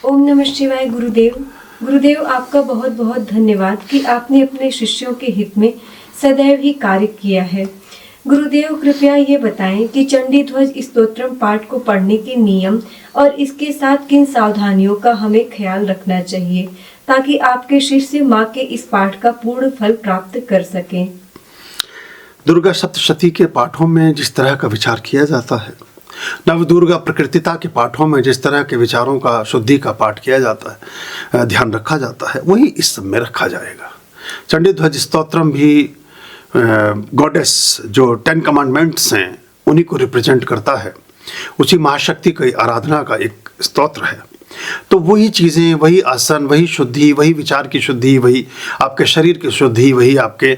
ओम नमः शिवाय गुरुदेव। गुरुदेव, आपका बहुत बहुत धन्यवाद कि आपने अपने शिष्यों के हित में सदैव ही कार्य किया है। गुरुदेव, कृपया ये बताएं कि चंडी ध्वज स्तोत्रम पाठ को पढ़ने के नियम और इसके साथ किन सावधानियों का हमें ख्याल रखना चाहिए ताकि आपके शिष्य माँ के इस पाठ का पूर्ण फल प्राप्त कर सकें। दुर्गा सप्तशती के पाठों में जिस तरह का विचार किया जाता है, नव दुर्गा प्रकृतिता के पाठों में जिस तरह के विचारों का शुद्धि का पाठ किया जाता है, ध्यान रखा जाता है, वही इस सब में रखा जाएगा। चंडी ध्वज स्तोत्रम भी गॉडेस जो 10 कमांडमेंट्स हैं उन्हीं को रिप्रेजेंट करता है, उसी महाशक्ति की आराधना का एक स्तोत्र है। तो वही चीज़ें, वही आसन, वही शुद्धि, वही विचार की शुद्धि, वही आपके शरीर की शुद्धि, वही आपके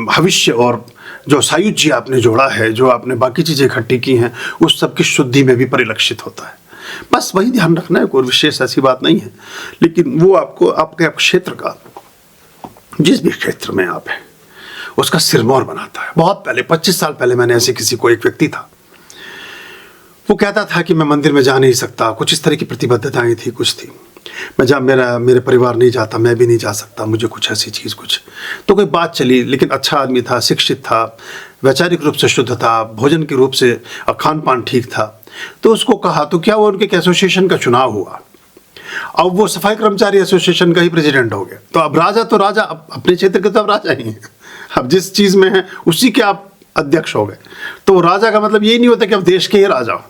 भविष्य और जो सायुज्य आपने जोड़ा है, जो आपने बाकी चीज़ें इकट्ठी की हैं, उस सब की शुद्धि में भी परिलक्षित होता है। बस वही ध्यान रखना है, कोई विशेष ऐसी बात नहीं है। लेकिन वो आपको आपके क्षेत्र का, जिस भी क्षेत्र में आप हैं, उसका सिरमौर बनाता है। बहुत पहले 25 साल पहले मैंने ऐसे किसी को, एक व्यक्ति था, वो कहता था कि मैं मंदिर में जा नहीं सकता, कुछ इस तरह की प्रतिबद्धताएं थी, कुछ थी, मैं जब मेरे परिवार नहीं जाता, मैं भी नहीं जा सकता, मुझे कुछ ऐसी चीज़ कुछ। तो कोई बात चली, लेकिन अच्छा आदमी था, शिक्षित था, वैचारिक रूप से शुद्ध था, भोजन के रूप से खान पान ठीक था। तो उसको कहा, तो क्या वो उनके एसोसिएशन का चुनाव हुआ, अब वो सफाई कर्मचारी एसोसिएशन का ही प्रेसिडेंट हो गया। तो अब राजा तो राजा, अपने क्षेत्र के तो अब राजा ही हैं, अब जिस चीज़ में है उसी के आप अध्यक्ष हो गए। तो राजा का मतलब यही नहीं होता कि अब देश के ही राजा हो,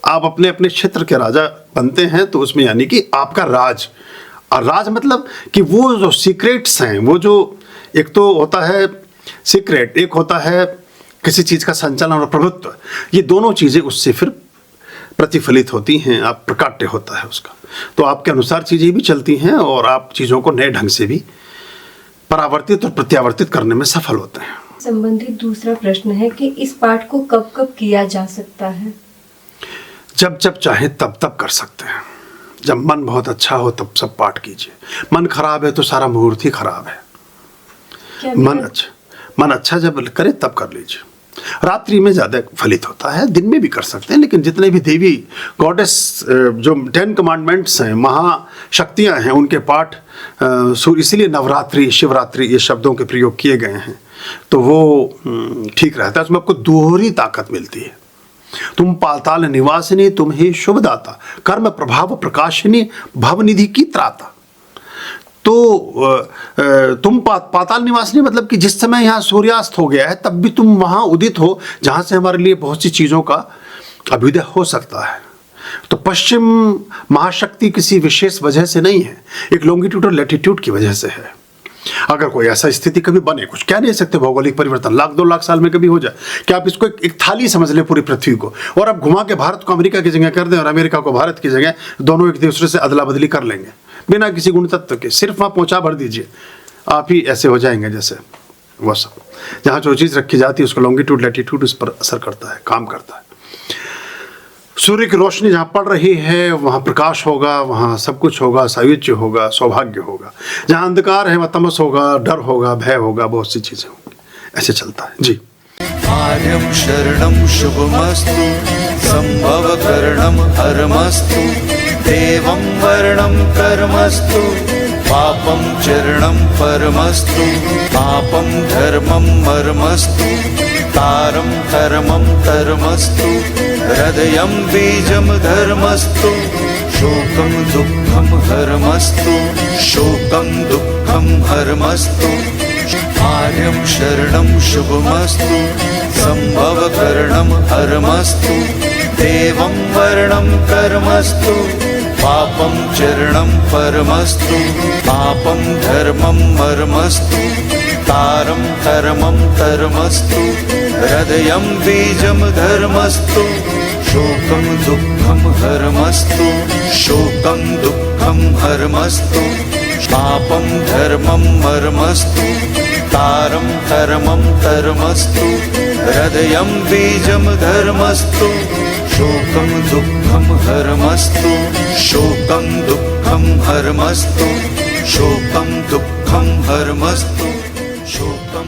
आप अपने अपने क्षेत्र के राजा बनते हैं। तो उसमें यानी कि आपका राज, और राज मतलब कि वो जो सीक्रेट्स हैं, वो जो एक तो होता है सीक्रेट, एक होता है किसी चीज़ का संचालन और प्रभुत्व, ये दोनों चीज़ें उससे फिर प्रतिफलित होती हैं, आप प्रकाट्य होता है उसका। तो आपके अनुसार चीज़ें भी चलती हैं और आप चीज़ों को नए ढंग से भी परावर्तित और प्रत्यावर्तित करने में सफल होते हैं। संबंधित दूसरा प्रश्न है कि इस पाठ को कब कब किया जा सकता है? जब जब चाहे तब तब कर सकते हैं। जब मन बहुत अच्छा हो तब सब पाठ कीजिए। मन खराब है तो सारा मुहूर्त ही खराब है। मन अच्छा जब करे तब कर लीजिए। रात्रि में ज़्यादा फलित होता है, दिन में भी कर सकते हैं, लेकिन जितने भी देवी गॉडेस जो 10 कमांडमेंट्स हैं, महाशक्तियाँ हैं, उनके पाठ इसीलिए नवरात्रि, शिवरात्रि ये शब्दों के प्रयोग किए गए हैं। तो वो ठीक रहता है, उसमें आपको दोहरी ताकत मिलती है। तुम पाताल निवासिनी, तुम ही शुभदाता, कर्म प्रभाव प्रकाशिनी, भवनिधि की त्राता। तो तुम पाताल निवासिनी मतलब कि जिस समय यहाँ सूर्यास्त हो गया है तब भी तुम वहाँ उदित हो, जहाँ से हमारे लिए बहुत सी चीज़ों का अभ्युदय हो सकता है। तो पश्चिम महाशक्ति किसी विशेष वजह से नहीं है, एक लॉन्गिट्यूड और लैटिट्यूड की वजह से है। अगर कोई ऐसा स्थिति कभी बने, कुछ कह नहीं सकते, भौगोलिक परिवर्तन 1-2 लाख साल में कभी हो जाए, क्या आप इसको एक थाली समझ लें पूरी पृथ्वी को, और आप घुमा के भारत को अमेरिका की जगह कर दें और अमेरिका को भारत की जगह, दोनों एक दूसरे से अदला बदली कर लेंगे बिना किसी गुण तत्व के, सिर्फ वहाँ पहुँचा भर दीजिए, आप ही ऐसे हो जाएंगे जैसे वो सब। जहाँ जो चीज़ रखी जाती है उसका लॉन्गिट्यूड लैटिट्यूड उस पर असर करता है, काम करता है। सूर्य की रोशनी जहाँ पड़ रही है वहाँ प्रकाश होगा, वहाँ सब कुछ होगा, सायुज्य होगा, सौभाग्य होगा। जहाँ अंधकार है वहाँ तमस होगा, डर होगा, भय होगा, बहुत सी चीज़ें होंगी। ऐसे चलता है जी। आर्यं शरणं शुभमस्तु, संभव करणं हरमस्तु, देवं वर्णं कर्मस्तु, पापं चरणं परमस्तु, पापं धर्मं मर्मस्तु, तारं धर्मं धर्मस्तु, हृदयं बीजं धर्मस्तु, शोकं दुःखं हरमस्तु, शोकं दुःखं हरमस्तु। आर्यं शरणं शुभमस्तु, संभव करणं हरमस्तु, देवं वर्णं कर्मस्तु, पापं चरणं परमस्तु, पापं धर्मं मर्मस्तु, तारं धर्मं धर्मस्तु, हृदयं बीजं धर्मस्तु, शोकं दुःखं हरमस्तु, शोकं दुःखं हरमस्तु, पापं धर्मं मर्मस्तु, तारं धर्मं धर्मस्तु, हृदयं बीजं धर्मस्तु, शोकं दुःखं हरमस्तु, शोकं दुःखं हरमस्तु, शोकं दुःखं हरमस्तु, शोकं